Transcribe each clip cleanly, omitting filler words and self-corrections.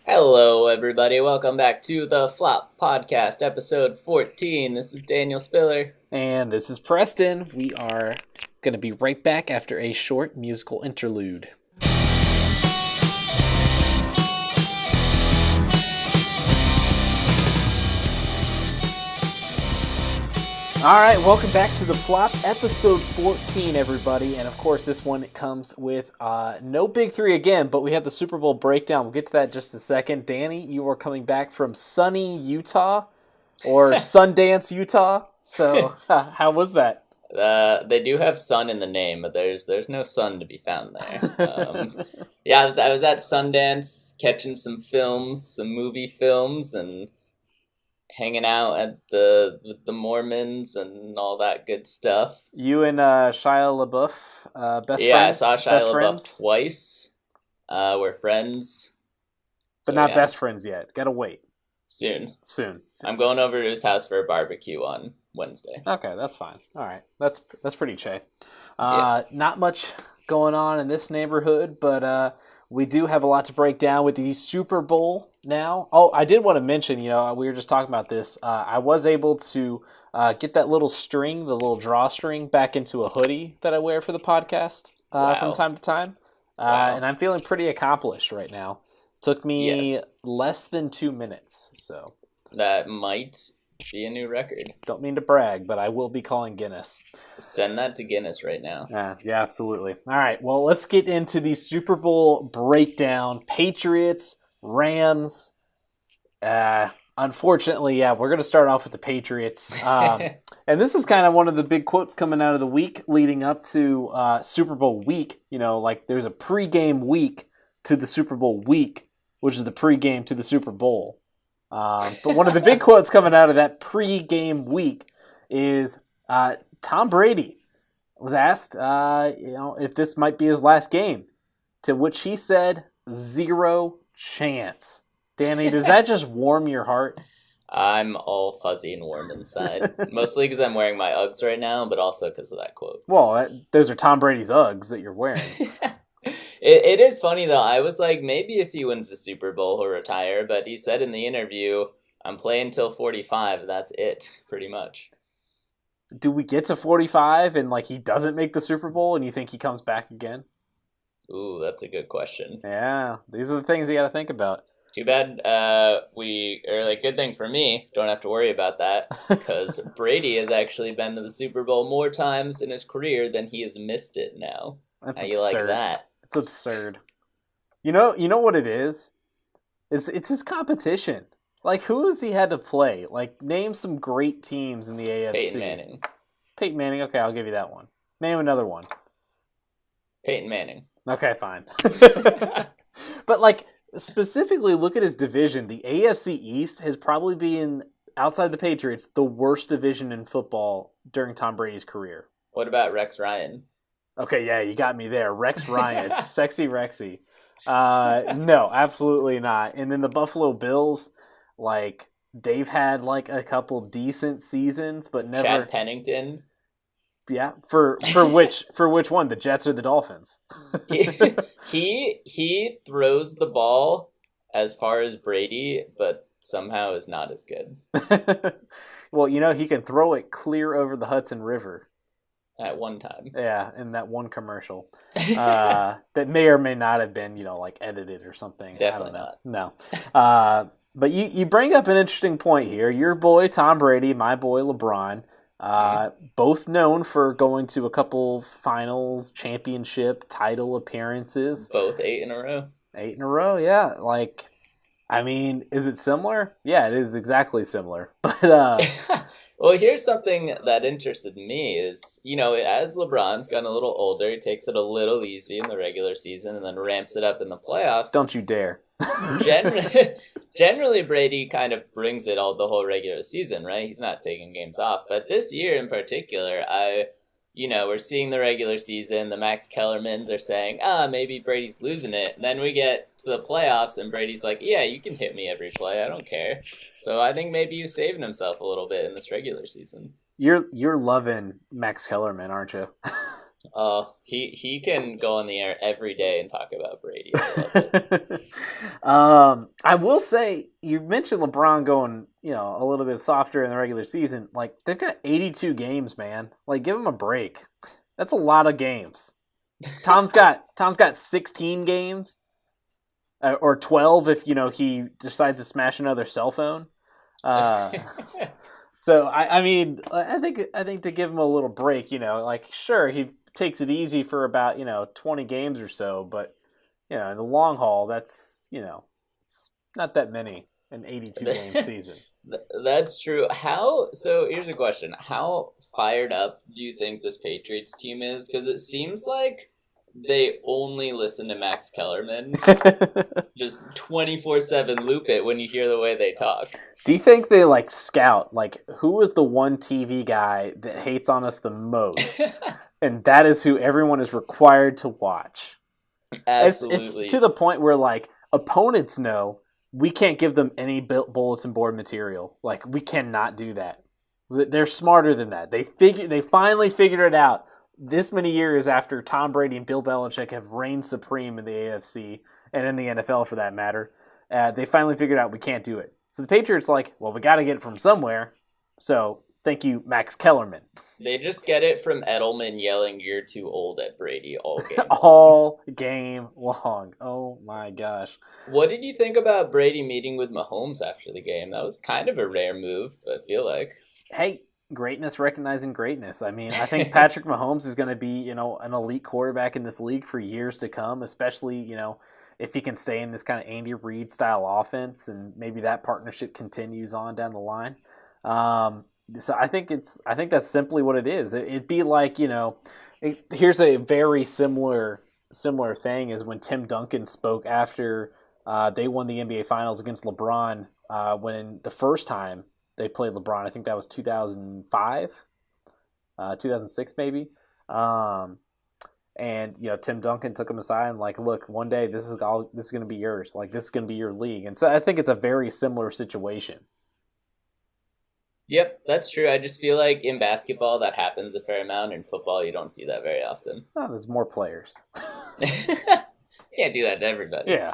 Hello, everybody. Welcome back to the Flop Podcast, episode 14. This is Daniel Spiller. And this is Preston. We are going to be right back after a short musical interlude. All right, welcome back to the Flop, episode 14, everybody. And of course, this one comes with no Big Three again, but we have the Super Bowl breakdown. We'll get to that in just a second. Danny, you are coming back from sunny Utah, or Sundance, Utah. So, how was that? They do have sun in the name, but there's no sun to be found there. Yeah, I was at Sundance catching some movie films, and hanging out at the Mormons and all that good stuff. You and Shia LaBeouf, best friends? Yeah, I saw Shia LaBeouf friends? twice. We're friends. But not best friends yet. Gotta wait. Soon. I'm It's- going over to his house for a barbecue on Wednesday. Okay, that's fine. All right, that's pretty che. Yeah. Not much going on in this neighborhood, but we do have a lot to break down with the Super Bowl now. Oh, I did want to mention, we were just talking about this. I was able to get that little string, the little drawstring, back into a hoodie that I wear for the podcast Wow. from time to time, Wow. and I'm feeling pretty accomplished right now. Took me Yes. less than 2 minutes, so That might be a new record. don't mean to brag, but I will be calling Guinness. Send that to Guinness right now. Yeah, absolutely. All right, well, let's get into the Super Bowl breakdown. Patriots, Rams. Unfortunately, we're going to start off with the Patriots. And this is kind of one of the big quotes coming out of the week leading up to Super Bowl week. There's a pregame week to the Super Bowl week, which is the pregame to the Super Bowl. But one of the big quotes coming out of that pregame week is Tom Brady was asked, if this might be his last game, to which he said, 0 chance. Danny, does that just warm your heart? I'm all fuzzy and warm inside. Mostly because I'm wearing my Uggs right now, but also because of that quote. Well, those are Tom Brady's Uggs that you're wearing. It is funny, though. I was like, maybe if he wins the Super Bowl, he'll retire. But he said in the interview, I'm playing till 45. That's it, pretty much. Do we get to 45 and he doesn't make the Super Bowl and you think he comes back again? Ooh, that's a good question. Yeah, these are the things you got to think about. Too bad good thing for me, don't have to worry about that, because Brady has actually been to the Super Bowl more times in his career than he has missed it now. That's How absurd. you like that? It's absurd. You know what it is? It's his competition. Who has he had to play? Name some great teams in the AFC. Peyton Manning. Peyton Manning, okay, I'll give you that one. Name another one. Peyton Manning. Okay, fine. But specifically look at his division. The AFC East has probably been, outside the Patriots, the worst division in football during Tom Brady's career. What about Rex Ryan? Okay, yeah, you got me there. Rex Ryan. Sexy Rexy. No, absolutely not. And then the Buffalo Bills, they've had a couple decent seasons, but never. Chad Pennington. Yeah, for which one? The Jets or the Dolphins? He throws the ball as far as Brady, but somehow is not as good. Well, he can throw it clear over the Hudson River. At one time. Yeah, in that one commercial. That may or may not have been, edited or something. Definitely I don't know. No. But you bring up an interesting point here. Your boy Tom Brady, my boy LeBron, both known for going to a couple finals, championship, title appearances. Both 8 in a row. 8 in a row, yeah. Is it similar? Yeah, it is exactly similar. But well, here's something that interested me is, as LeBron's gotten a little older, he takes it a little easy in the regular season and then ramps it up in the playoffs. Don't you dare. Generally, Brady kind of brings it all the whole regular season, right? He's not taking games off. But this year in particular, we're seeing the regular season. The Max Kellermans are saying, maybe Brady's losing it. And then we get to the playoffs, and Brady's like, yeah, you can hit me every play. I don't care. So I think maybe he's saving himself a little bit in this regular season. You're loving Max Kellerman, aren't you? He can go on the air every day and talk about Brady. I love it. I will say you mentioned LeBron going, a little bit softer in the regular season. Like they've got 82 games, man. Like give them a break. That's a lot of games. Tom's got 16 games, or 12 if he decides to smash another cell phone. So I mean I think to give him a little break, like sure he takes it easy for about 20 games or so, but in the long haul that's it's not that many an 82 game season. That's true. So here's a question. How fired up do you think this Patriots team is? Because it seems like they only listen to Max Kellerman. Just 24/7 loop it when you hear the way they talk. Do you think they scout who is the one TV guy that hates on us the most? And that is who everyone is required to watch. Absolutely. It's to the point where opponents know we can't give them any bulletin board material. We cannot do that. They're smarter than that. They finally figured it out this many years after Tom Brady and Bill Belichick have reigned supreme in the AFC and in the NFL for that matter. They finally figured out we can't do it. So the Patriots we got to get it from somewhere. So thank you, Max Kellerman. They just get it from Edelman yelling, "You're too old" at Brady all game. All game long. Oh my gosh. What did you think about Brady meeting with Mahomes after the game? That was kind of a rare move, I feel like. Hey, greatness recognizing greatness. I mean, I think Patrick Mahomes is going to be, an elite quarterback in this league for years to come, especially, if he can stay in this kind of Andy Reid style offense and maybe that partnership continues on down the line. So I think that's simply what it is. It'd be like, here's a very similar thing is when Tim Duncan spoke after they won the NBA Finals against LeBron when the first time they played LeBron. I think that was 2005, 2006 maybe. And Tim Duncan took him aside and look, one day this is going to be yours. This is going to be your league. And so I think it's a very similar situation. Yep, that's true. I just feel like in basketball that happens a fair amount. In football, you don't see that very often. Oh, there's more players. Can't do that to everybody. Yeah.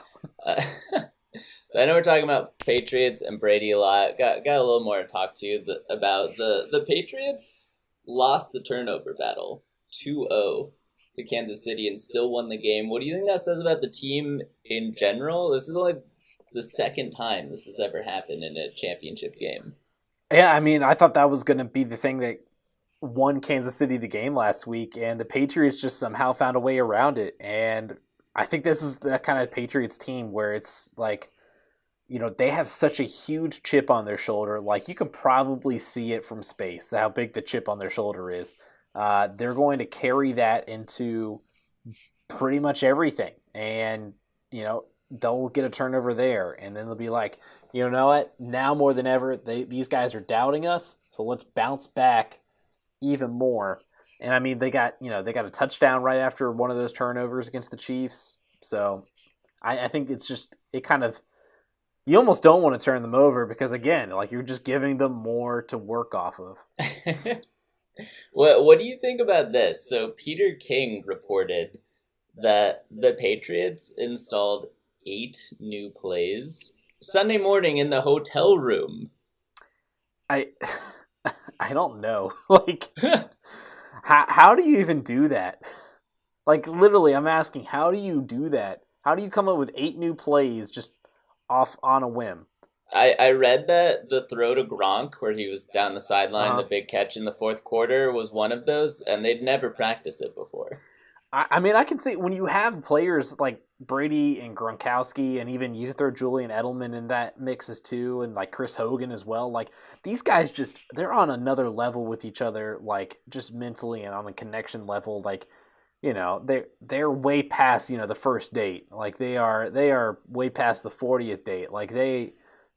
So I know we're talking about Patriots and Brady a lot. Got a little more to talk to you about. The Patriots lost the turnover battle 2-0 to Kansas City and still won the game. What do you think that says about the team in general? This is only the second time this has ever happened in a championship game. Yeah, I mean, I thought that was going to be the thing that won Kansas City the game last week, and the Patriots just somehow found a way around it. And I think this is the kind of Patriots team where it's they have such a huge chip on their shoulder. You can probably see it from space, how big the chip on their shoulder is. They're going to carry that into pretty much everything. And, they'll get a turnover there, and then they'll be like, you know what? Now more than ever, these guys are doubting us, so let's bounce back even more. And I mean, they got a touchdown right after one of those turnovers against the Chiefs. So I think it's just you almost don't want to turn them over because again, you're just giving them more to work off of. What do you think about this? So Peter King reported that the Patriots installed 8 new plays Sunday morning in the hotel room. I don't know. How do you even do that? Literally, I'm asking, how do you do that? How do you come up with 8 new plays just off on a whim? I read that the throw to Gronk, where he was down the sideline, the big catch in the fourth quarter, was one of those, and they'd never practiced it before. I mean, I can see when you have players like Brady and Gronkowski, and even you can throw Julian Edelman in that mix as too, and Chris Hogan as well. These guys they're on another level with each other, just mentally and on a connection level. They're way past the first date. They are way past the 40th date.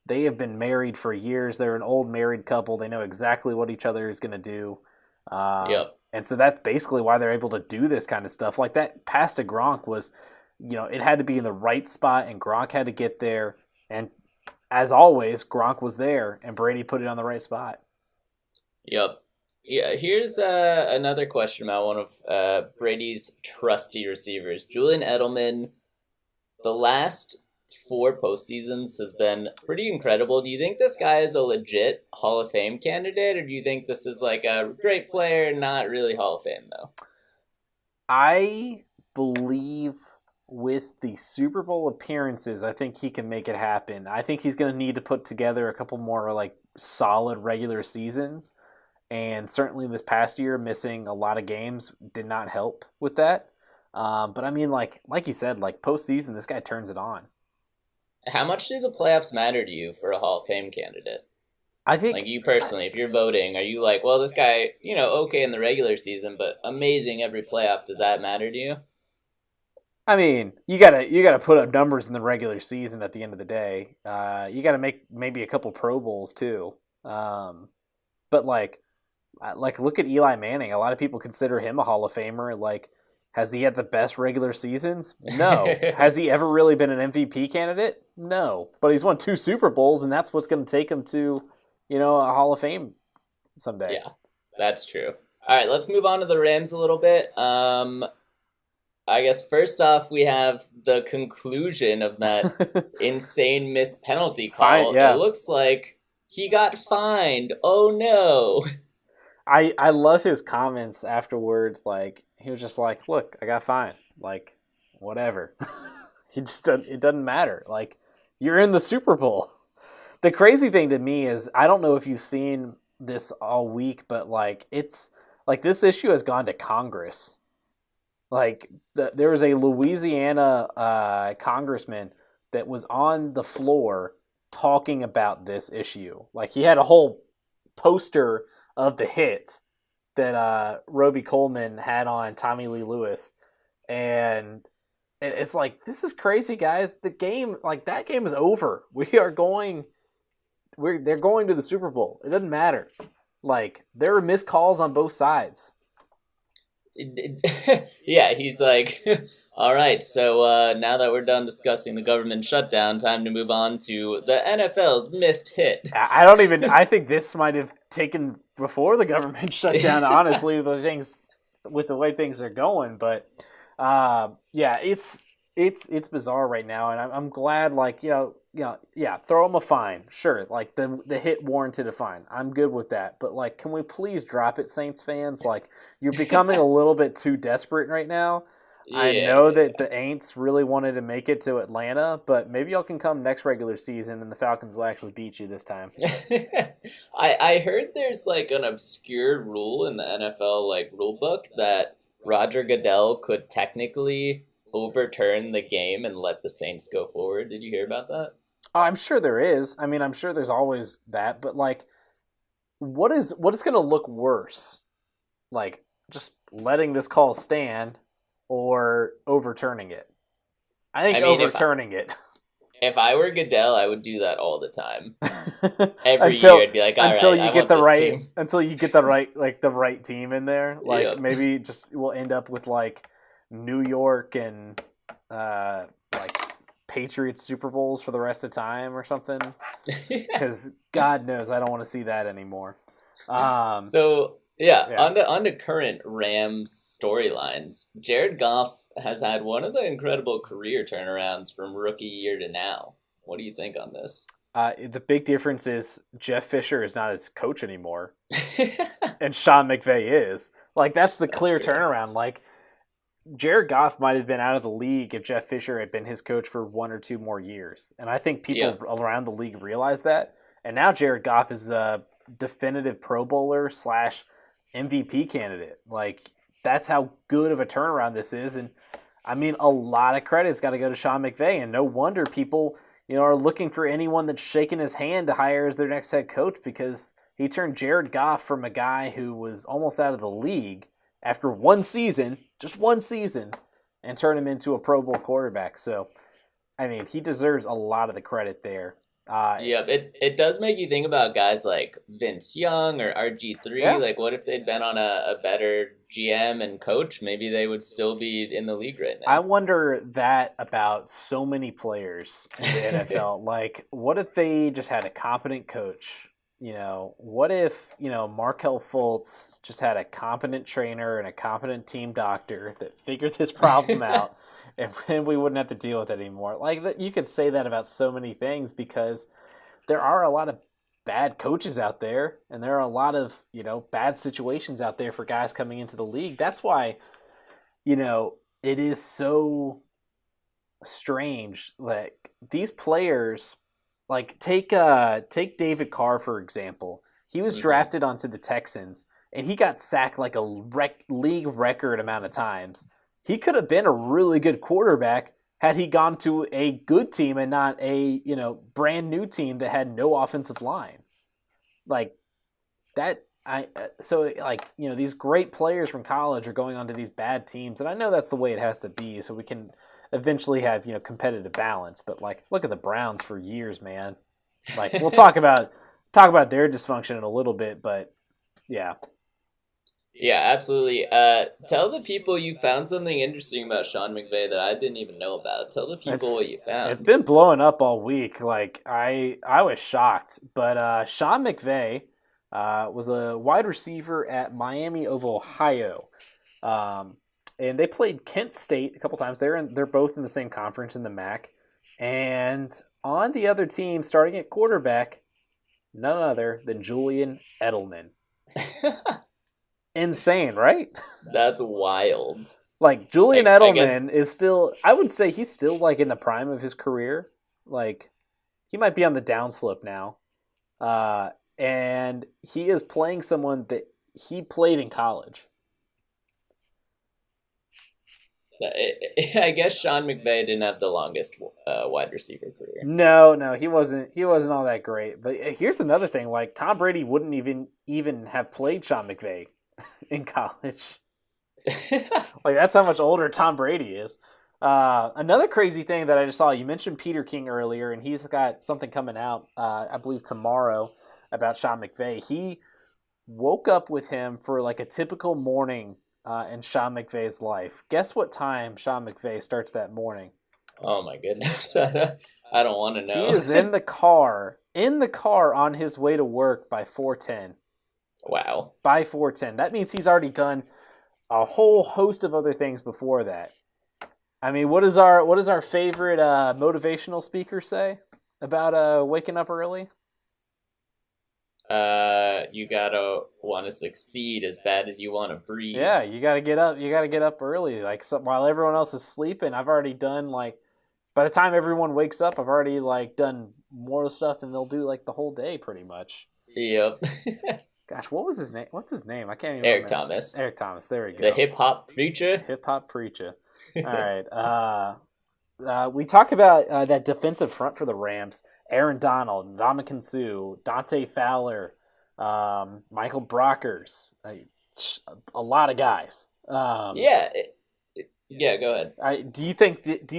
They have been married for years. They're an old married couple. They know exactly what each other is going to do. Yep. And so that's basically why they're able to do this kind of stuff. That pass to Gronk was, it had to be in the right spot, and Gronk had to get there. And as always, Gronk was there, and Brady put it on the right spot. Yep. Yeah, here's another question about one of Brady's trusty receivers, Julian Edelman. The last four postseasons has been pretty incredible. Do you think this guy is a legit Hall of Fame candidate, or do you think this is like a great player, not really Hall of Fame though? I believe with the Super Bowl appearances, I think he can make it happen. I think he's going to need to put together a couple more like solid regular seasons, and certainly this past year, missing a lot of games did not help with that. But I mean, like you said, like postseason, this guy turns it on. How much do the playoffs matter to you for a Hall of Fame candidate? I think, Like you personally, if you're voting, are you like, well, this guy, okay in the regular season, but amazing every playoff? Does that matter to you? I mean, you gotta put up numbers in the regular season. At the end of the day, you gotta make maybe a couple Pro Bowls too. But like look at Eli Manning. A lot of people consider him a Hall of Famer. Like, has he had the best regular seasons? No. Has he ever really been an MVP candidate? No. But he's won two Super Bowls, and that's what's going to take him to, a Hall of Fame someday. Yeah, that's true. All right, let's move on to the Rams a little bit. I guess first off, we have the conclusion of that insane missed penalty call. Fine, yeah. It looks like he got fined. Oh no. I love his comments afterwards. Like, he was just like, "Look, I got fined. Like, whatever." It doesn't matter. Like, you're in the Super Bowl. The crazy thing to me is, I don't know if you've seen this all week, but like, it's like this issue has gone to Congress. Like, there was a Louisiana congressman that was on the floor talking about this issue. Like, he had a whole poster of the hit that Roby Coleman had on Tommy Lee Lewis, and it's like, this is crazy, guys. The game, like, that game is over. They're going to the Super Bowl. It doesn't matter. Like, there are missed calls on both sides. Yeah, he's like, all right, so now that we're done discussing the government shutdown, time to move on to the NFL's missed hit. I think this might have taken before the government shutdown, honestly, with the way things are going. But yeah, it's bizarre right now, and I'm glad, like, yeah, throw him a fine, sure, like the hit warranted a fine. I'm good with that, but like, can we please drop it, Saints fans? Like, you're becoming a little bit too desperate right now. Yeah, I know that the Aints really wanted to make it to Atlanta, but maybe y'all can come next regular season and the Falcons will actually beat you this time. I heard there's like an obscure rule in the NFL like rule book that Roger Goodell could technically overturn the game and let the Saints go forward. Did you hear about that? Oh, I'm sure there is. I mean, I'm sure there's always that, but like, what is going to look worse? Like, just letting this call stand or overturning it? I think overturning it. If I were Goodell, I would do that all the time. Every year, I'd be like, all until right, you get the right team in there. Like, yep. Maybe just we'll end up with like New York and like Patriots Super Bowls for the rest of the time or something. Because God knows I don't want to see that anymore. So yeah. On to current Rams storylines. Jared Goff has had one of the incredible career turnarounds from rookie year to now. What do you think on this? The big difference is Jeff Fisher is not his coach anymore, and Sean McVay is. Like, that's the clear turnaround. Like, Jared Goff might have been out of the league if Jeff Fisher had been his coach for 1 or 2 more years. And I think people around the league realize that. And now Jared Goff is a definitive Pro Bowler / MVP candidate. Like, that's how good of a turnaround this is. And I mean, a lot of credit's got to go to Sean McVay. And no wonder people, are looking for anyone that's shaking his hand to hire as their next head coach, because he turned Jared Goff from a guy who was almost out of the league after just one season, and turn him into a Pro Bowl quarterback. So, I mean, he deserves a lot of the credit there. It does make you think about guys like Vince Young or RG3. Yeah. Like, what if they'd been on a better GM and coach? Maybe they would still be in the league right now. I wonder that about so many players in the NFL. Like, what if they just had a competent coach what if, Markel Fultz just had a competent trainer and a competent team doctor that figured this problem out, and then we wouldn't have to deal with it anymore. Like, you could say that about so many things because there are a lot of bad coaches out there, and there are a lot of, bad situations out there for guys coming into the league. That's why, it is so strange. Like, these players, like, take David Carr, for example. He was drafted onto the Texans, and he got sacked like a league record amount of times. He could have been a really good quarterback had he gone to a good team and not a, brand new team that had no offensive line. Like that, these great players from college are going on to these bad teams, and I know that's the way it has to be, so we can eventually have, competitive balance. But like, look at the Browns for years, man. Like, we'll talk about their dysfunction in a little bit, but yeah. Yeah, absolutely. Tell the people you found something interesting about Sean McVay that I didn't even know about. Tell the people what you found. It's been blowing up all week. Like, I was shocked. But Sean McVay was a wide receiver at Miami of Ohio. And they played Kent State a couple times. They're both in the same conference in the MAC. And on the other team, starting at quarterback, none other than Julian Edelman. Insane, right? That's wild. Like, Julian Edelman is still, I would say he's still, like, in the prime of his career. Like, he might be on the downslope now. And he is playing someone that he played in college. I guess Sean McVay didn't have the longest wide receiver career. No, he wasn't all that great. But here's another thing. Like, Tom Brady wouldn't even have played Sean McVay in college. Like, that's how much older Tom Brady is. Another crazy thing that I just saw, you mentioned Peter King earlier, and he's got something coming out, I believe tomorrow, about Sean McVay. He woke up with him for like a typical morning in Sean McVay's life. Guess what time Sean McVay starts that morning? Oh my goodness. I don't want to know. He is in the car on his way to work by 4:10. Wow. By 4:10. That means he's already done a whole host of other things before that. I mean, what does our favorite motivational speaker say about waking up early? You gotta want to succeed as bad as you want to breathe. Yeah, you gotta get up. You gotta get up early. Like, while everyone else is sleeping, I've already done, like, by the time everyone wakes up, I've already, like, done more stuff than they'll do, like, the whole day, pretty much. Yep. Gosh, what was his name? What's his name? I can't even remember. Thomas. Eric Thomas. There we go. The hip hop preacher. Hip hop preacher. All right. We talk about that defensive front for the Rams. Aaron Donald, Ndamukong Suh, Dante Fowler, Michael Brockers, a lot of guys. Yeah, go ahead. Do you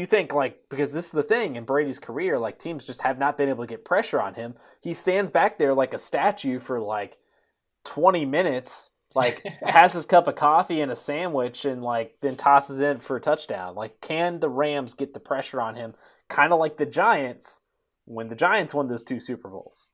think like, because this is the thing in Brady's career, like, teams just have not been able to get pressure on him. He stands back there like a statue for like 20 minutes, like has his cup of coffee and a sandwich, and like then tosses it for a touchdown. Like, can the Rams get the pressure on him, kind of like the Giants when the Giants won those 2 Super Bowls?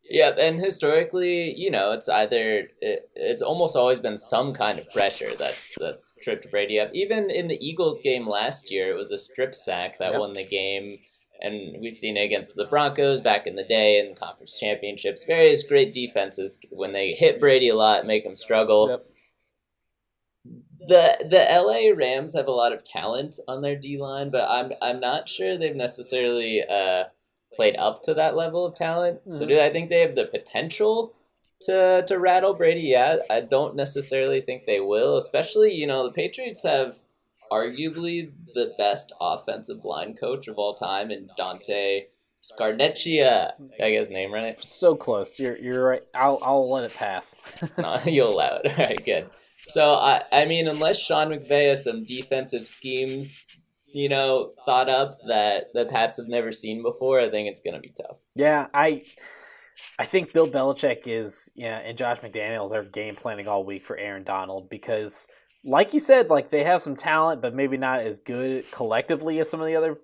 Yeah, and historically, it's almost always been some kind of pressure that's tripped Brady up. Even in the Eagles game last year, it was a strip sack that won the game, and we've seen it against the Broncos back in the day in conference championships. Various great defenses, when they hit Brady a lot, make him struggle. Yep. The LA Rams have a lot of talent on their D-line, but I'm not sure they've necessarily played up to that level of talent. So do I think they have the potential to rattle Brady? Yeah, I don't necessarily think they will, especially, the Patriots have arguably the best offensive line coach of all time in Dante Scarnecchia. Did I get his name right? So close. You're right. I'll let it pass. No, you'll allow it. All right, good. So, I mean, unless Sean McVay has some defensive schemes thought up that the Pats have never seen before, I think it's going to be tough. Yeah, I think Bill Belichick and Josh McDaniels are game planning all week for Aaron Donald because, like you said, like, they have some talent, but maybe not as good collectively as some of the other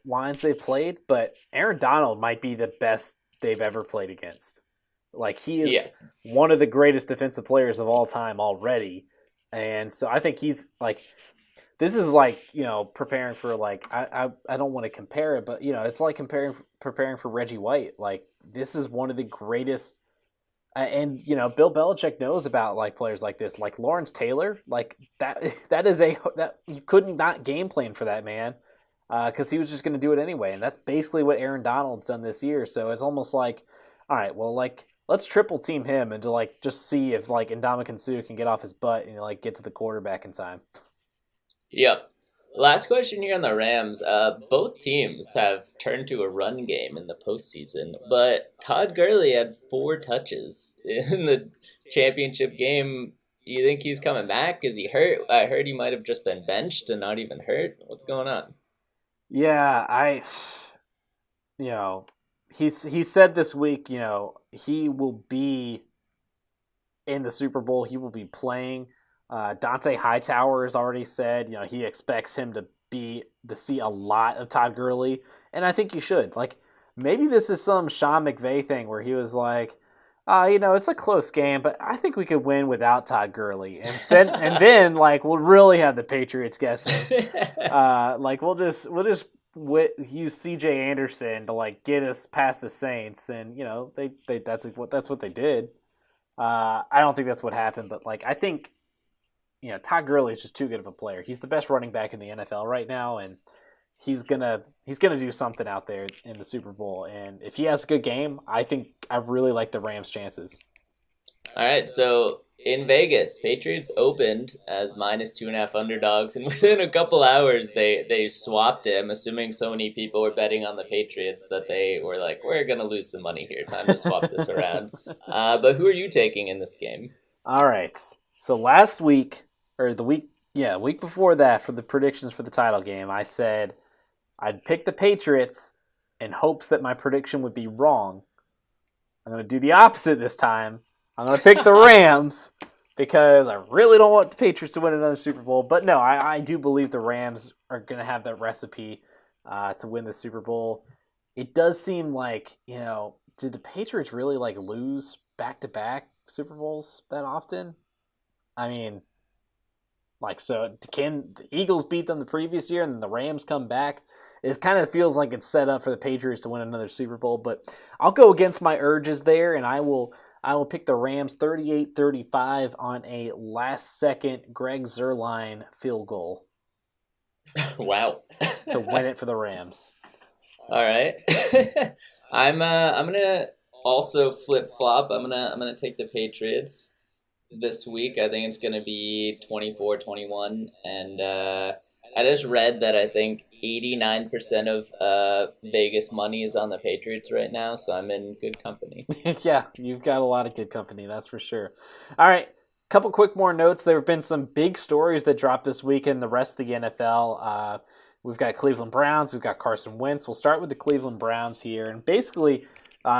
lines they've played. But Aaron Donald might be the best they've ever played against. Like, he is Yes. one of the greatest defensive players of all time already. And so I think he's like, this is like, preparing for like, I don't want to compare it, but it's like preparing for Reggie White. Like, this is one of the greatest. And Bill Belichick knows about like players like this, like Lawrence Taylor, like that you couldn't not game plan for that man, because he was just going to do it anyway, and that's basically what Aaron Donald's done this year. So it's almost like, all right, well, like let's triple team him and to like just see if like Ndamukong Suh can get off his butt and like get to the quarterback in time. Yep. Last question here on the Rams. Both teams have turned to a run game in the postseason, but Todd Gurley had 4 touches in the championship game. You think he's coming back? Is he hurt? I heard he might have just been benched and not even hurt. What's going on? Yeah, he said this week, he will be in the Super Bowl. He will be playing. Dante Hightower has already said, he expects him to see a lot of Todd Gurley, and I think you should. Like, maybe this is some Sean McVay thing where he was like, it's a close game, but I think we could win without Todd Gurley, and then like we'll really have the Patriots guessing. Like we'll just use C.J. Anderson to like get us past the Saints, and that's what they did. I don't think that's what happened, but like I think. Todd Gurley is just too good of a player. He's the best running back in the NFL right now, and he's gonna do something out there in the Super Bowl. And if he has a good game, I think I really like the Rams' chances. All right, so in Vegas, Patriots opened as -2.5 underdogs, and within a couple hours, they swapped it. I'm assuming so many people were betting on the Patriots that they were like, we're gonna lose some money here. Time to swap this around. But who are you taking in this game? All right. So last week, or the week before that, for the predictions for the title game, I said I'd pick the Patriots in hopes that my prediction would be wrong. I'm going to do the opposite this time. I'm going to pick the Rams because I really don't want the Patriots to win another Super Bowl. But no, I do believe the Rams are going to have that recipe to win the Super Bowl. It does seem like, did the Patriots really like lose back-to-back Super Bowls that often? I mean, like, so can the Eagles beat them the previous year and then the Rams come back? It kind of feels like it's set up for the Patriots to win another Super Bowl, but I'll go against my urges there, and I will pick the Rams 38-35 on a last-second Greg Zuerlein field goal. Wow. To win it for the Rams. All right. I'm gonna also flip-flop. I'm gonna take the Patriots this week. I think it's going to be 24-21, and I just read that I think 89% of Vegas money is on the Patriots right now, so I'm in good company. Yeah, you've got a lot of good company, that's for sure. All right, couple quick more notes. There have been some big stories that dropped this week in the rest of the NFL. We've got Cleveland Browns, we've got Carson Wentz. We'll start with the Cleveland Browns here, and basically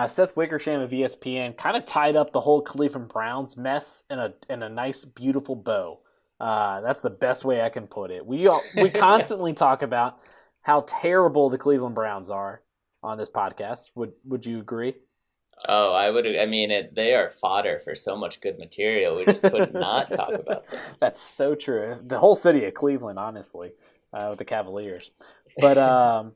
Seth Wickersham of ESPN kind of tied up the whole Cleveland Browns mess in a nice, beautiful bow. That's the best way I can put it. We constantly talk about how terrible the Cleveland Browns are on this podcast. Would you agree? Oh, I would. I mean, they are fodder for so much good material. We just could not talk about them. That's so true. The whole city of Cleveland, honestly, with the Cavaliers. But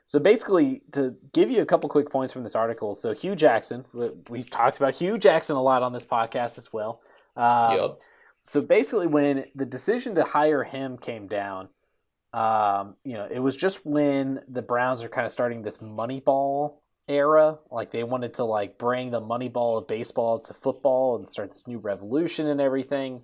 so basically, to give you a couple quick points from this article, so Hugh Jackson, we've talked about Hugh Jackson a lot on this podcast as well. Yep. So basically, when the decision to hire him came down, it was just when the Browns are kind of starting this Moneyball era. Like, they wanted to like bring the Moneyball of baseball to football and start this new revolution and everything.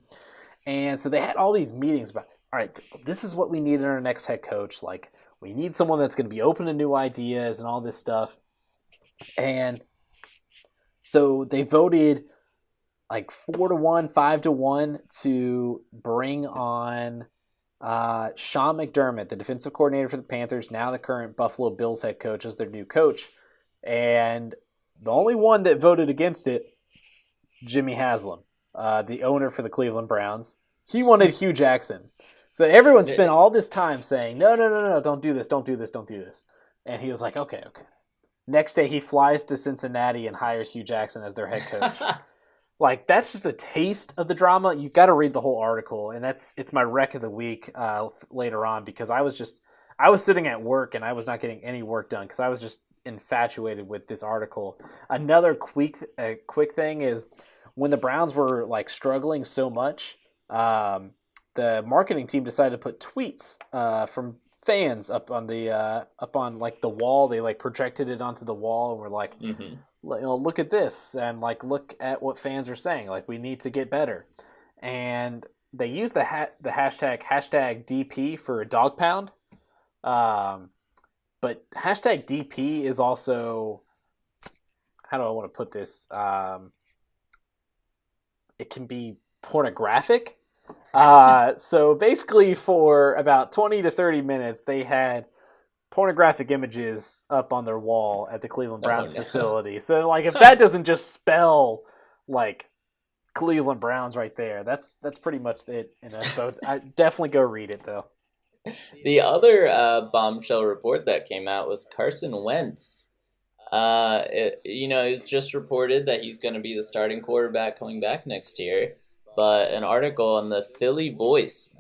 And so they had all these meetings about, all right, this is what we need in our next head coach. Like, we need someone that's going to be open to new ideas and all this stuff. And so they voted like 4-1, 5-1 to bring on Sean McDermott, the defensive coordinator for the Panthers, now the current Buffalo Bills head coach, as their new coach. And the only one that voted against it, Jimmy Haslam, the owner for the Cleveland Browns. He wanted Hugh Jackson. So everyone spent all this time saying, no, don't do this. And he was like, okay. Next day, he flies to Cincinnati and hires Hugh Jackson as their head coach. Like, that's just a taste of the drama. You got to read the whole article, and it's my rec of the week later on, because I was sitting at work and I was not getting any work done because I was just infatuated with this article. Another quick thing is, when the Browns were like struggling so much, the marketing team decided to put tweets from fans up on like the wall. They like projected it onto the wall and were like, look at this, and like look at what fans are saying. Like, we need to get better, and they used the hashtag DP for a dog pound. But hashtag DP is also, how do I want to put this? It can be pornographic. So basically, for about 20 to 30 minutes, they had pornographic images up on their wall at the Cleveland Browns facility. So, like, if that doesn't just spell like Cleveland Browns right there, that's pretty much it. So I definitely go read it though. The other bombshell report that came out was Carson Wentz. It's just reported that he's going to be the starting quarterback coming back next year. But an article in the Philly Voice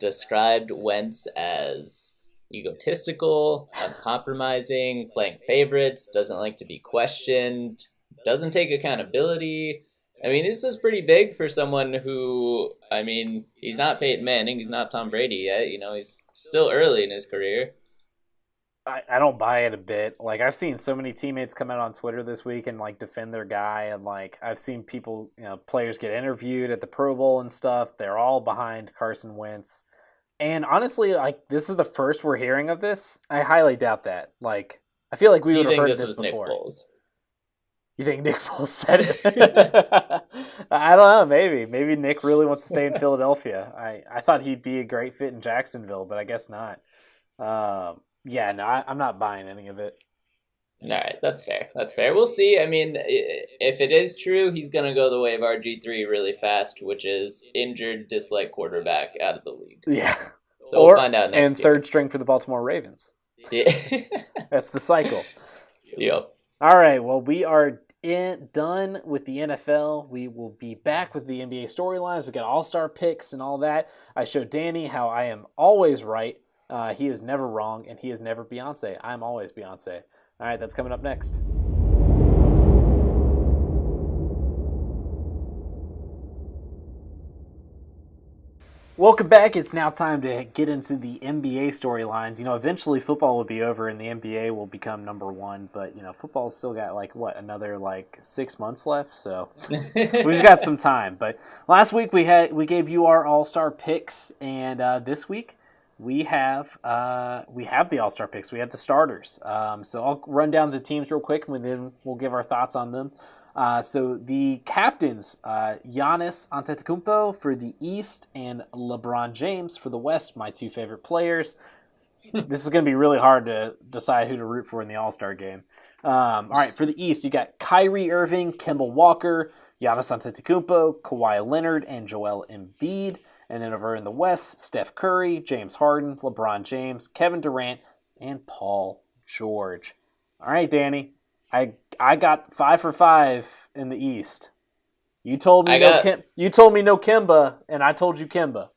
described Wentz as egotistical, uncompromising, playing favorites, doesn't like to be questioned, doesn't take accountability. I mean, this was pretty big for someone who, I mean, he's not Peyton Manning, he's not Tom Brady yet, he's still early in his career. I don't buy it a bit. Like, I've seen so many teammates come out on Twitter this week and like defend their guy, and like I've seen people, players get interviewed at the Pro Bowl and stuff. They're all behind Carson Wentz. And honestly, like, this is the first we're hearing of this. I highly doubt that. Like, I feel like we would have heard this before. Nick Foles? You think Nick Foles said it? I don't know. Maybe Nick really wants to stay in Philadelphia. I thought he'd be a great fit in Jacksonville, but I guess not. I'm not buying any of it. All right, that's fair. We'll see. I mean, if it is true, he's going to go the way of RG3 really fast, which is injured, disliked quarterback out of the league. Yeah. So we'll find out next year. And third string for the Baltimore Ravens. Yeah. That's the cycle. Yep. All right, well, we are done with the NFL. We will be back with the NBA storylines. We got all-star picks and all that. I showed Danny how I am always right. He is never wrong, and he is never Beyonce. I'm always Beyonce. All right, that's coming up next. Welcome back. It's now time to get into the NBA storylines. Eventually football will be over and the NBA will become number one, but football's still got another 6 months left, so we've got some time. But last week we gave you our all-star picks, and this week we have the all-star picks. We have the starters. So I'll run down the teams real quick, and then we'll give our thoughts on them. So the captains, Giannis Antetokounmpo for the East and LeBron James for the West, my two favorite players. This is going to be really hard to decide who to root for in the All-Star game. All right, for the East, you got Kyrie Irving, Kemba Walker, Giannis Antetokounmpo, Kawhi Leonard, and Joel Embiid. And then over in the West, Steph Curry, James Harden, LeBron James, Kevin Durant, and Paul George. All right, Danny. I got 5 for 5 in the East. You told me no Kemba, and I told you Kemba.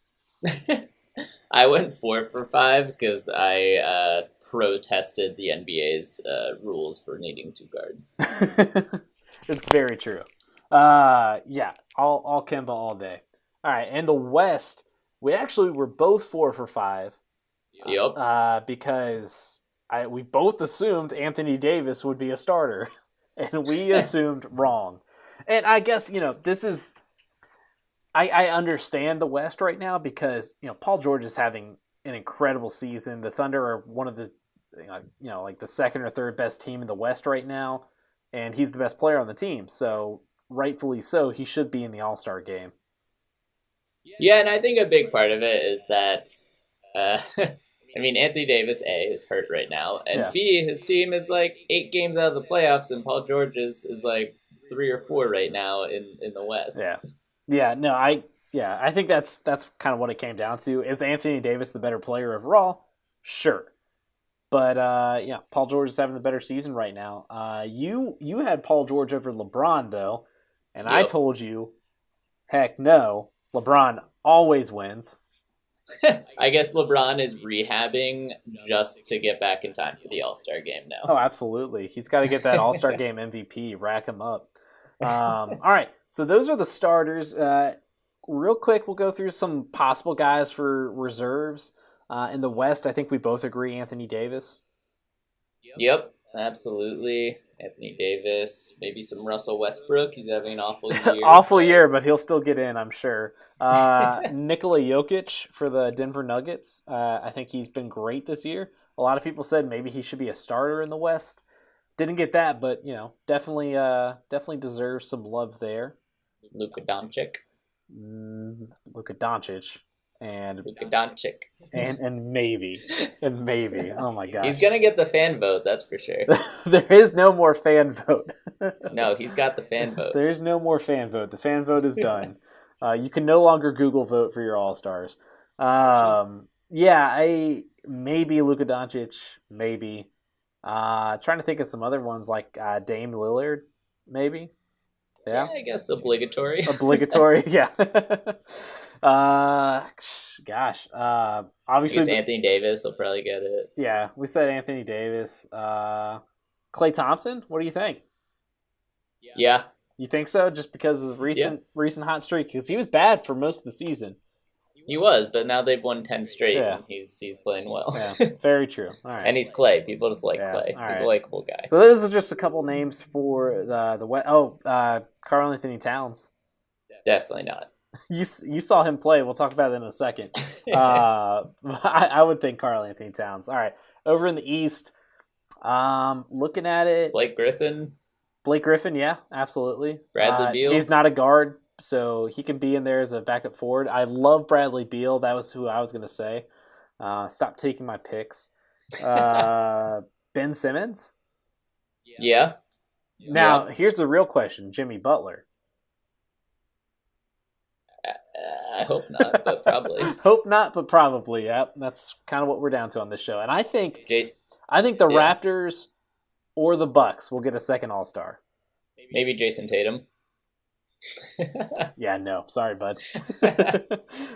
I went 4 for 5 because I protested the NBA's rules for needing 2 guards. It's very true. All Kemba all day. All right, and the West, we actually were both 4 for 5. Yep. Because we both assumed Anthony Davis would be a starter, and we assumed wrong. And I guess, this is – I understand the West right now because, Paul George is having an incredible season. The Thunder are one of the, the second or third best team in the West right now, and he's the best player on the team. So rightfully so, he should be in the All-Star game. Yeah, and I think a big part of it is that Anthony Davis, A, is hurt right now, and B, his team is 8 games out of the playoffs, and Paul George is 3 or 4 right now in the West. I think that's kind of what it came down to. Is Anthony Davis the better player overall? Sure. But yeah, Paul George is having a better season right now. You had Paul George over LeBron though, and I Yep. told you, heck no, LeBron always wins. I guess LeBron is rehabbing just to get back in time for the All-Star game now. Oh, absolutely. He's got to get that All-Star game MVP, rack him up. All right, so those are the starters. Real quick, we'll go through some possible guys for reserves. In the West, I think we both agree Anthony Davis. Yep, absolutely. Anthony Davis, maybe some Russell Westbrook. He's having an awful year. Awful year, but he'll still get in, I'm sure. Nikola Jokic for the Denver Nuggets. I think he's been great this year. A lot of people said maybe he should be a starter in the West. Didn't get that, but definitely deserves some love there. Luka Doncic. Luka Doncic. And Luka Doncic. And maybe. Oh my gosh. He's gonna get the fan vote, that's for sure. There is no more fan vote. No, he's got the fan vote. There is no more fan vote. The fan vote is done. You can no longer Google vote for your All-Stars. Yeah, maybe Luka Doncic, maybe. Trying to think of some other ones like Dame Lillard, maybe. Yeah, I guess obligatory. Obligatory, yeah. Gosh. Obviously, Anthony Davis will probably get it. Yeah, we said Anthony Davis. Klay Thompson, what do you think? Yeah. You think so? Just because of the recent hot streak? Because he was bad for most of the season. He was, but now they've won 10 straight, Yeah. and he's playing well. Yeah, very true. All right. And he's Clay. People just like Clay. all He's right. a likable guy. So those are just a couple names for the West. Oh, Karl Anthony Towns. Definitely not. You saw him play. We'll talk about it in a second. I would think Karl Anthony Towns. All right. Over in the East, looking at it. Blake Griffin, yeah, absolutely. Bradley Beal. He's not a guard, so he can be in there as a backup forward. I love Bradley Beal. That was who I was going to say. Stop taking my picks. Ben Simmons. Yeah. Now, here's the real question. Jimmy Butler. I hope not, but probably. Hope not, but probably. Yep, that's kind of what we're down to on this show. And I think the Raptors or the Bucks will get a second All-Star. Maybe Jason Tatum. Yeah, no. Sorry, bud.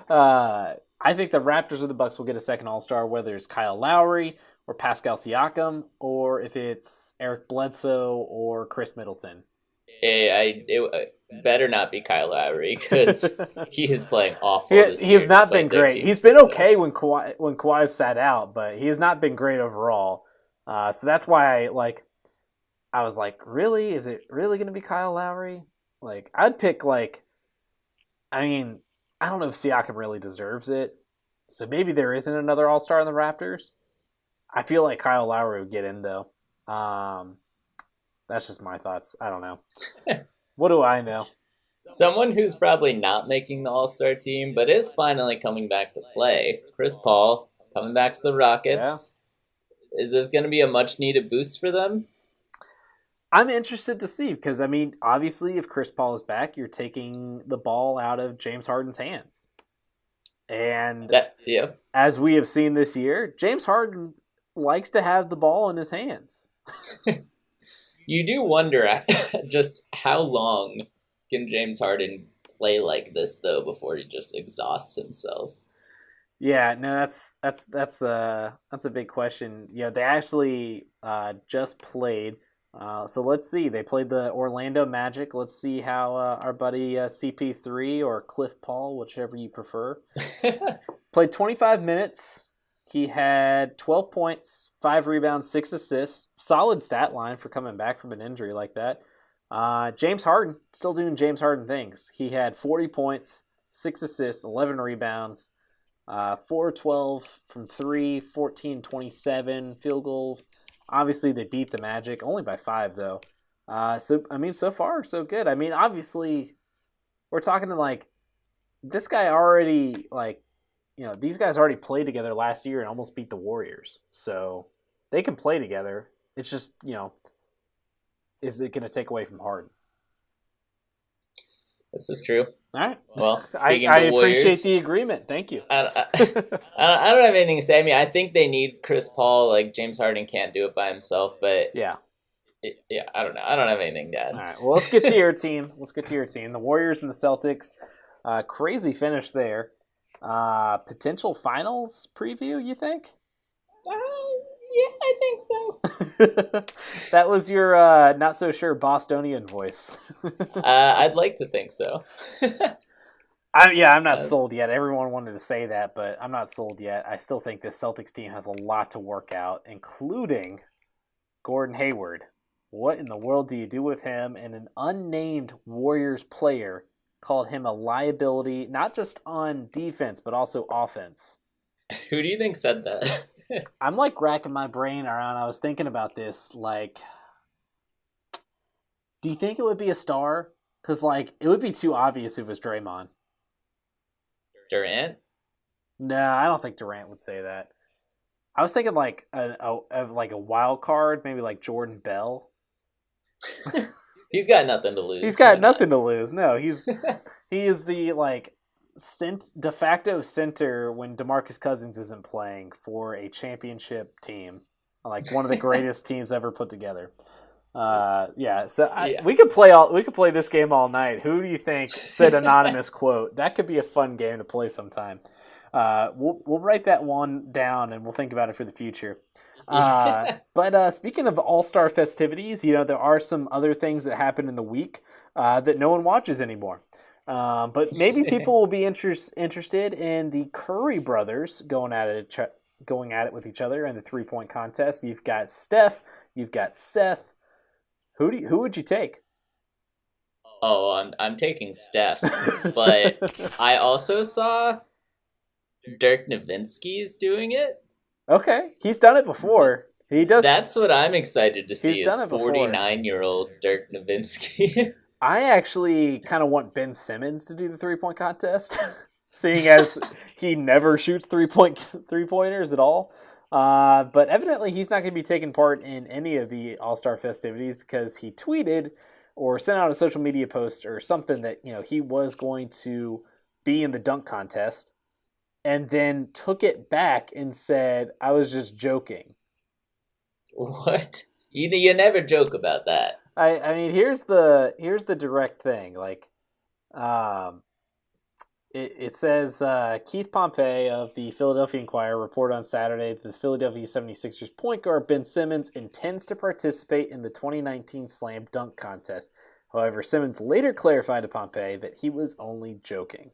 I think the Raptors or the Bucks will get a second All-Star, whether it's Kyle Lowry or Pascal Siakam, or if it's Eric Bledsoe or Chris Middleton. It better not be Kyle Lowry because he is playing awful this year. He has not been great. He's been okay when Kawhi sat out, but he has not been great overall. So that's why I was like, really? Is it really going to be Kyle Lowry? I'd pick I don't know if Siakam really deserves it. So maybe there isn't another All-Star in the Raptors. I feel like Kyle Lowry would get in though. That's just my thoughts. I don't know. What do I know? Someone who's probably not making the All-Star team, but is finally coming back to play. Chris Paul coming back to the Rockets. Yeah. Is this going to be a much-needed boost for them? I'm interested to see because, obviously if Chris Paul is back, you're taking the ball out of James Harden's hands. And as we have seen this year, James Harden likes to have the ball in his hands. You do wonder just how long can James Harden play like this though before he just exhausts himself? Yeah, no, that's a big question. Yeah, they actually just played. So let's see. They played the Orlando Magic. Let's see how our buddy CP3 or Cliff Paul, whichever you prefer, played 25 minutes. He had 12 points, 5 rebounds, 6 assists. Solid stat line for coming back from an injury like that. James Harden, still doing James Harden things. He had 40 points, 6 assists, 11 rebounds, 4-12 from 3, 14-27 field goal. Obviously, they beat the Magic, only by 5, though. So far, so good. Obviously, we're talking to, this guy already, these guys already played together last year and almost beat the Warriors. So they can play together. It's just, is it going to take away from Harden? This is true. All right. Well, I speaking of appreciate Warriors, the agreement. Thank you. I don't have anything to say. I mean, I think they need Chris Paul. Like, James Harden can't do it by himself, but Yeah. I don't know. I don't have anything to add. All right. Well, let's get to your team. The Warriors and the Celtics. Crazy finish there. Potential finals preview, you think? Yeah, I think so. That was your not so sure Bostonian voice. I'd like to think so. I'm not sold yet. Everyone wanted to say that, but I'm not sold yet. I still think this Celtics team has a lot to work out, including Gordon Hayward. What in the world do you do with him? And an unnamed Warriors player called him a liability, not just on defense, but also offense. Who do you think said that? I'm like racking my brain around. I was thinking about this. Like, do you think it would be a star? Because, like, it would be too obvious if it was Draymond. Durant? No, I don't think Durant would say that. I was thinking like a wild card, maybe like Jordan Bell. He's got nothing to lose. He's got nothing to lose. No, he is the like de facto center when DeMarcus Cousins isn't playing for a championship team, like one of the greatest teams ever put together. We could play this game all night. Who do you think said anonymous quote? That could be a fun game to play sometime. We'll write that one down and we'll think about it for the future. But speaking of all-star festivities, there are some other things that happen in the week that no one watches anymore. But maybe people will be interested in the Curry brothers going at it with each other in the 3-point contest. You've got Steph, you've got Seth. Who would you take? Oh, I'm taking Steph, but I also saw Dirk Nowitzki's doing it. Okay, he's done it before. He does. That's what I'm excited to see. He's done it before. 49-year-old Dirk Nowitzki. I actually kind of want Ben Simmons to do the 3-point contest, seeing as he never shoots 3-pointers at all. But evidently he's not going to be taking part in any of the All-Star festivities because he tweeted or sent out a social media post or something that he was going to be in the dunk contest. And then took it back and said, I was just joking. What? You never joke about that. I mean, here's the direct thing. Like, it says, Keith Pompey of the Philadelphia Inquirer reported on Saturday that the Philadelphia 76ers point guard Ben Simmons intends to participate in the 2019 Slam Dunk Contest. However, Simmons later clarified to Pompey that he was only joking.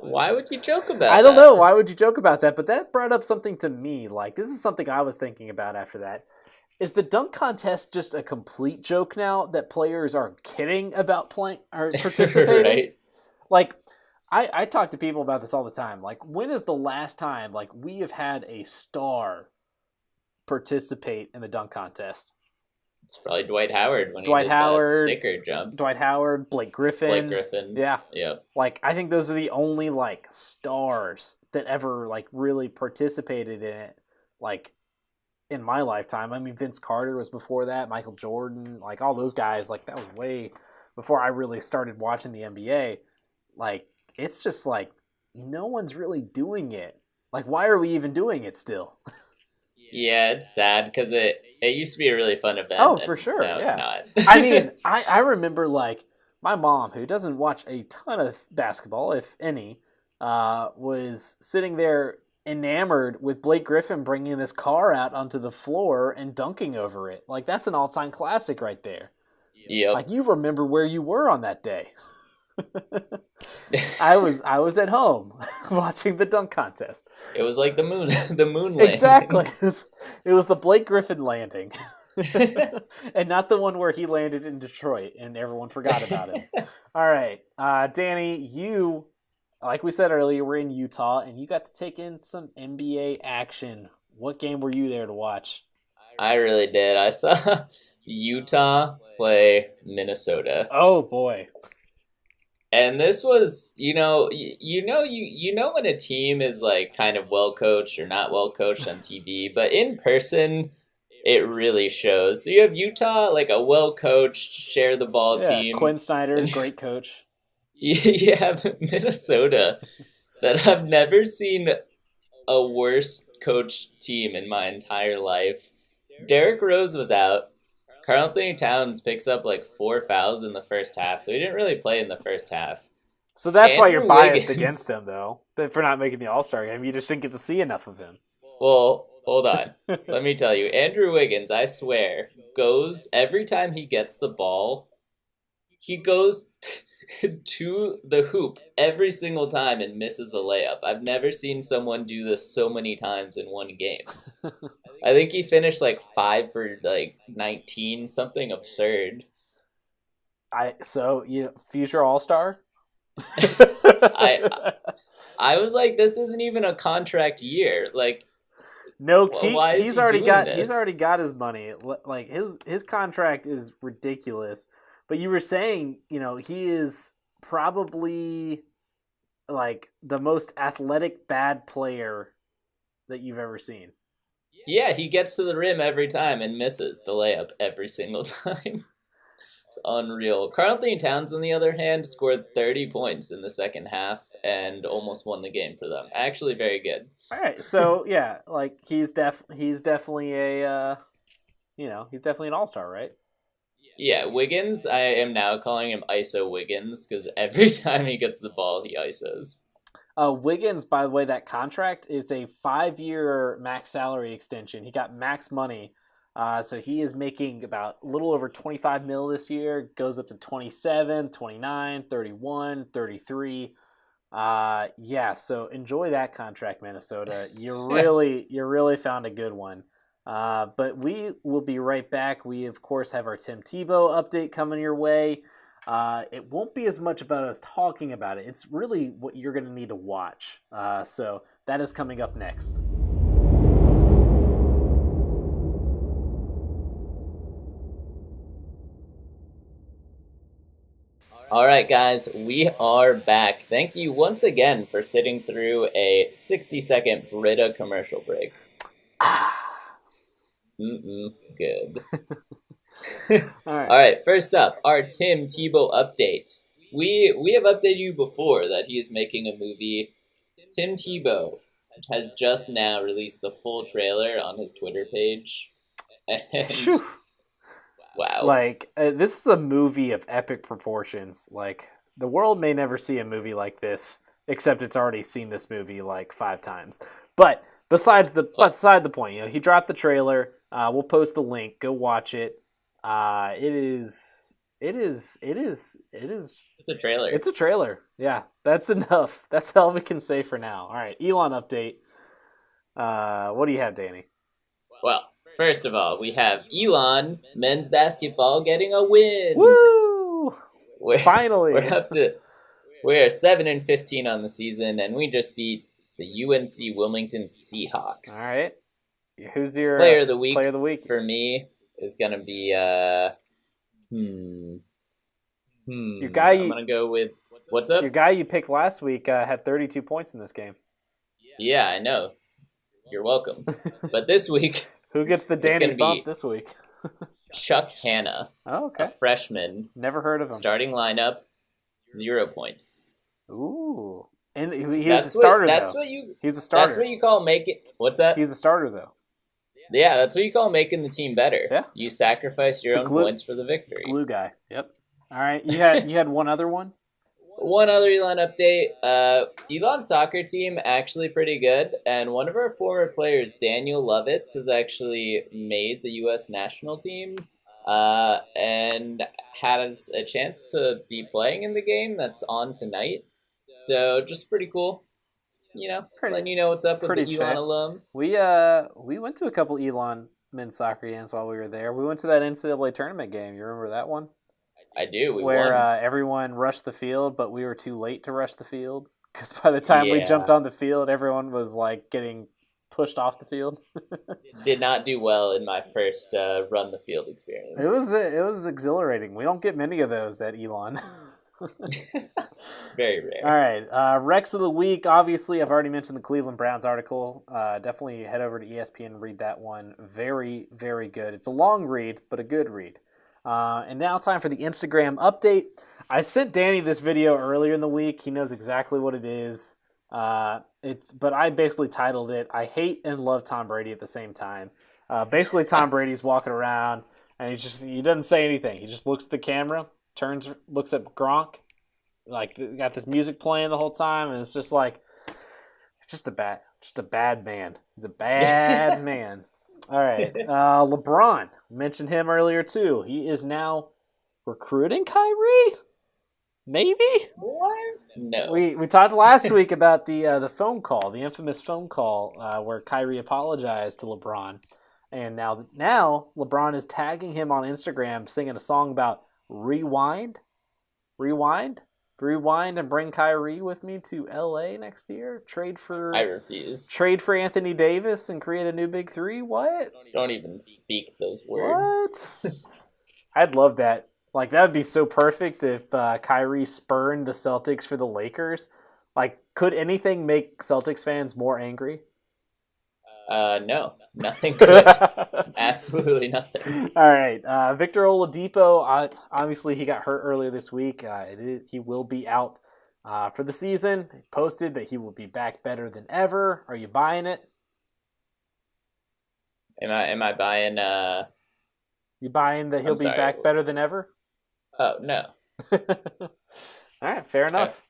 Why would you joke about that? I don't know. Why would you joke about that? But that brought up something to me. Like, this is something I was thinking about after that. Is the dunk contest just a complete joke now that players are kidding about playing or participating? Right. Like, I talk to people about this all the time. Like, when is the last time like we have had a star participate in the dunk contest? It's probably Dwight Howard when he did that sticker jump. Dwight Howard, Blake Griffin. Yeah. Yep. Like, I think those are the only, like, stars that ever, like, really participated in it, like, in my lifetime. I mean, Vince Carter was before that, Michael Jordan, like, all those guys, like, that was way before I really started watching the NBA. Like, it's just, like, no one's really doing it. Like, why are we even doing it still? Yeah, it's sad because it used to be a really fun event. Oh, for sure. Now it's not. I mean, I remember like my mom, who doesn't watch a ton of basketball, if any, was sitting there enamored with Blake Griffin bringing this car out onto the floor and dunking over it. Like, that's an all-time classic right there. Yep. Like, you remember where you were on that day. I was at home watching the dunk contest. It was like the moon landing. Exactly. It was the Blake Griffin landing. And not the one where he landed in Detroit and everyone forgot about him. All right. Danny, you, like we said earlier, were in Utah and you got to take in some NBA action. What game were you there to watch? I really did. I saw Utah play Minnesota. Oh, boy. And this was, you know when a team is like kind of well coached or not well coached on TV, but in person, It really shows. So you have Utah, like a well-coached, share the ball Yeah, team. Quinn Snyder, And great coach. you have Minnesota that I've never seen a worse coached team in my entire life. Derrick Rose was out. Karl Anthony Towns picks up like 4 fouls in the first half, so he didn't really play in the first half. So that's why you're Andrew biased Wiggins. against him, though, for not making the All-Star game. You just didn't get to see enough of him. Well, hold on. Let me tell you, Andrew Wiggins, I swear, goes every time he gets the ball, he goes to the hoop every single time and misses a layup. I've never seen someone do this so many times in one game. I think he finished like 5 for like 19, something absurd. Future All-Star? I was like, this isn't even a contract year. Like, no, why is he's he already doing got this? he's already got his money. Like his contract is ridiculous. But you were saying, he is probably like the most athletic bad player that you've ever seen. Yeah, he gets to the rim every time and misses the layup every single time. It's unreal. Karl Anthony Towns, on the other hand, scored 30 points in the second half and almost won the game for them. Actually, very good. All right, so yeah, like he's definitely a he's definitely an all-star, right? Yeah, Wiggins, I am now calling him ISO Wiggins because every time he gets the ball, he ISOs. Wiggins, by the way, that contract is a 5-year max salary extension. He got max money. So he is making about a little over 25 mil this year, goes up to 27, 29, 31, 33. So enjoy that contract, Minnesota. You really found a good one. But we will be right back. We, of course, have our Tim Tebow update coming your way. It won't be as much about us talking about it. It's really what you're going to need to watch. So that is coming up next. All right, guys, we are back. Thank you once again for sitting through a 60-second Brita commercial break. Good. All right, first up, our Tim Tebow update. We have updated you before that he is making a movie. Tim Tebow has just now released the full trailer on his Twitter page. And wow. Like, this is a movie of epic proportions. Like, the world may never see a movie like this, except it's already seen this movie like 5 times. But beside the point, he dropped the trailer. We'll post the link. Go watch it. It is. It's a trailer. It's a trailer. Yeah, that's enough. That's all we can say for now. All right, Elon update. What do you have, Danny? Well, first of all, we have Elon men's basketball getting a win. Woo! Finally, we are 7-15 on the season, and we just beat the UNC Wilmington Seahawks. All right, who's your player of the week? Player of the week for me is gonna be Your guy. I'm gonna go with what's up. Your guy you picked last week had 32 points in this game. Yeah, I know. You're welcome. But this week, who gets the Danny bump this week? Chuck Hanna. Oh, okay. A freshman. Never heard of him. Starting lineup, 0 points. Ooh. And he was a starter, He's a starter. That's what you call making... What's that? He's a starter, though. Yeah, that's what you call making the team better. Yeah. You sacrifice your own points for the victory. Glue guy. Yep. All right. You had one other one? One other Elon update. Elon's soccer team actually pretty good, and one of our former players, Daniel Lovitz, has actually made the U.S. national team and has a chance to be playing in the game that's on tonight. So just pretty cool. Letting you know what's up with the Elon alum. We went to a couple Elon men's soccer games while we were there. We went to that NCAA tournament game. You remember that one? I do. We won. Where everyone rushed the field, but we were too late to rush the field because by the time we jumped on the field, everyone was like getting pushed off the field. Did not do well in my first run the field experience. It was exhilarating. We don't get many of those at Elon. Very rare. All right. Rex of the week. Obviously, I've already mentioned the Cleveland Browns article. Definitely head over to ESPN and read that one. Very, very good. It's a long read, but a good read. And now time for the Instagram update. I sent Danny this video earlier in the week. He knows exactly what it is. But I basically titled it, I hate and love Tom Brady at the same time. Basically, Tom Brady's walking around, and he doesn't say anything. He just looks at the camera, looks at Gronk, like got this music playing the whole time, and it's just like, just a bad man. He's a bad man. All right, LeBron, mentioned him earlier too. He is now recruiting Kyrie. Maybe? What? No. We talked last week about the phone call, the infamous phone call where Kyrie apologized to LeBron, and now LeBron is tagging him on Instagram, singing a song about rewind, and bring Kyrie with me to LA next year. I refuse. Trade for Anthony Davis and create a new big three. What? Don't even speak those words. What? I'd love that. Like, that would be so perfect if Kyrie spurned the Celtics for the Lakers. Like, could anything make Celtics fans more angry? No. Nothing could. Absolutely nothing. All right. Victor Oladipo, obviously he got hurt earlier this week. He will be out for the season. He posted that he will be back better than ever. Are you buying it? Am I buying... You buying that he'll be back better than ever? Oh, no. All right, fair enough.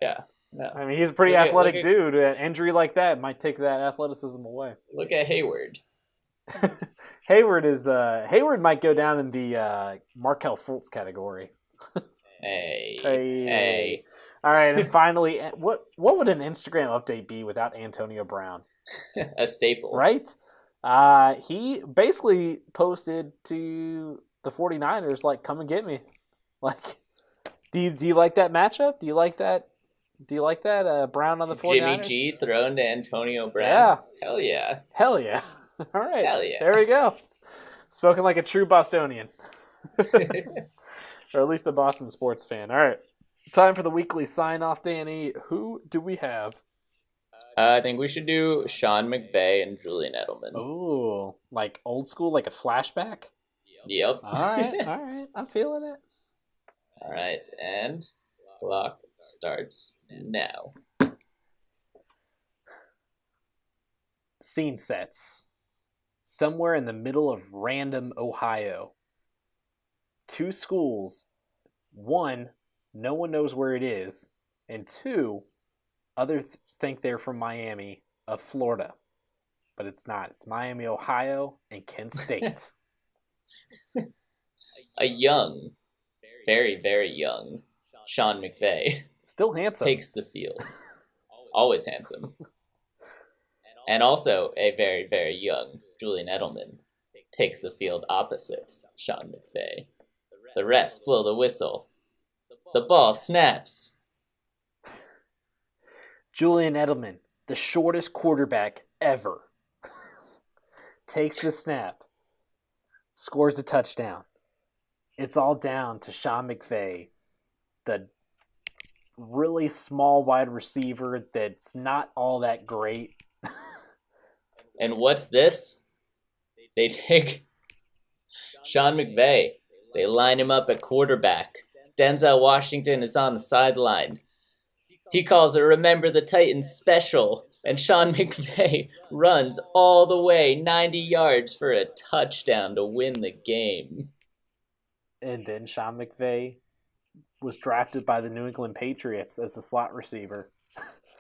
Yeah, no. I mean, he's a pretty athletic dude. An injury like that might take that athleticism away. Look at Hayward. Hayward might go down in the Markelle Fultz category. Hey. All right, and finally, what would an Instagram update be without Antonio Brown? A staple. Right? He basically posted to the 49ers, like, come and get me. Like, do you like that matchup? Do you like that Brown on the 49ers? Jimmy G thrown to Antonio Brown? Yeah. Hell yeah. Hell yeah. All right. Hell yeah. There we go. Spoken like a true Bostonian. Or at least a Boston sports fan. All right. Time for the weekly sign-off, Danny. Who do we have? I think we should do Sean McVay and Julian Edelman. Ooh, like old school, like a flashback? Yep. All right. I'm feeling it. All right, and clock starts now. Scene sets. Somewhere in the middle of random Ohio. Two schools. One, no one knows where it is. And two, others think they're from Miami of Florida. But it's not. It's Miami, Ohio, and Kent State. A young, very, very young Sean McVay. Still handsome. Takes the field. Always handsome. And also a very, very young Julian Edelman takes the field opposite Sean McVay. The refs blow the whistle. The ball snaps. Julian Edelman, the shortest quarterback ever, takes the snap, scores a touchdown. It's all down to Sean McVay, the really small wide receiver that's not all that great. And what's this? They take Sean McVay. They line him up at quarterback. Denzel Washington is on the sideline. He calls a Remember the Titans special, and Sean McVay runs all the way 90 yards for a touchdown to win the game. And then Sean McVay was drafted by the New England Patriots as a slot receiver.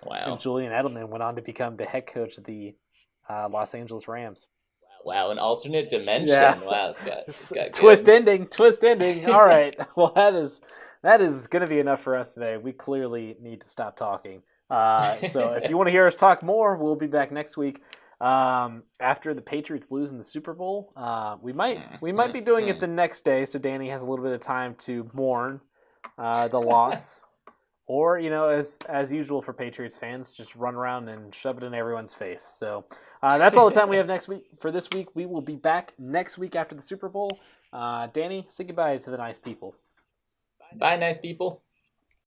Wow. And Julian Edelman went on to become the head coach of the Los Angeles Rams. Wow, an alternate dimension. Yeah. Wow, it's got twist good. ending. All right. Well, that is going to be enough for us today. We clearly need to stop talking. So if you want to hear us talk more, we'll be back next week. After the Patriots lose in the Super Bowl, we might be doing it the next day, so Danny has a little bit of time to mourn the loss. Or, as usual for Patriots fans, just run around and shove it in everyone's face. So that's all the time we have next week. For this week, we will be back next week after the Super Bowl. Danny, say goodbye to the nice people. Bye, nice people.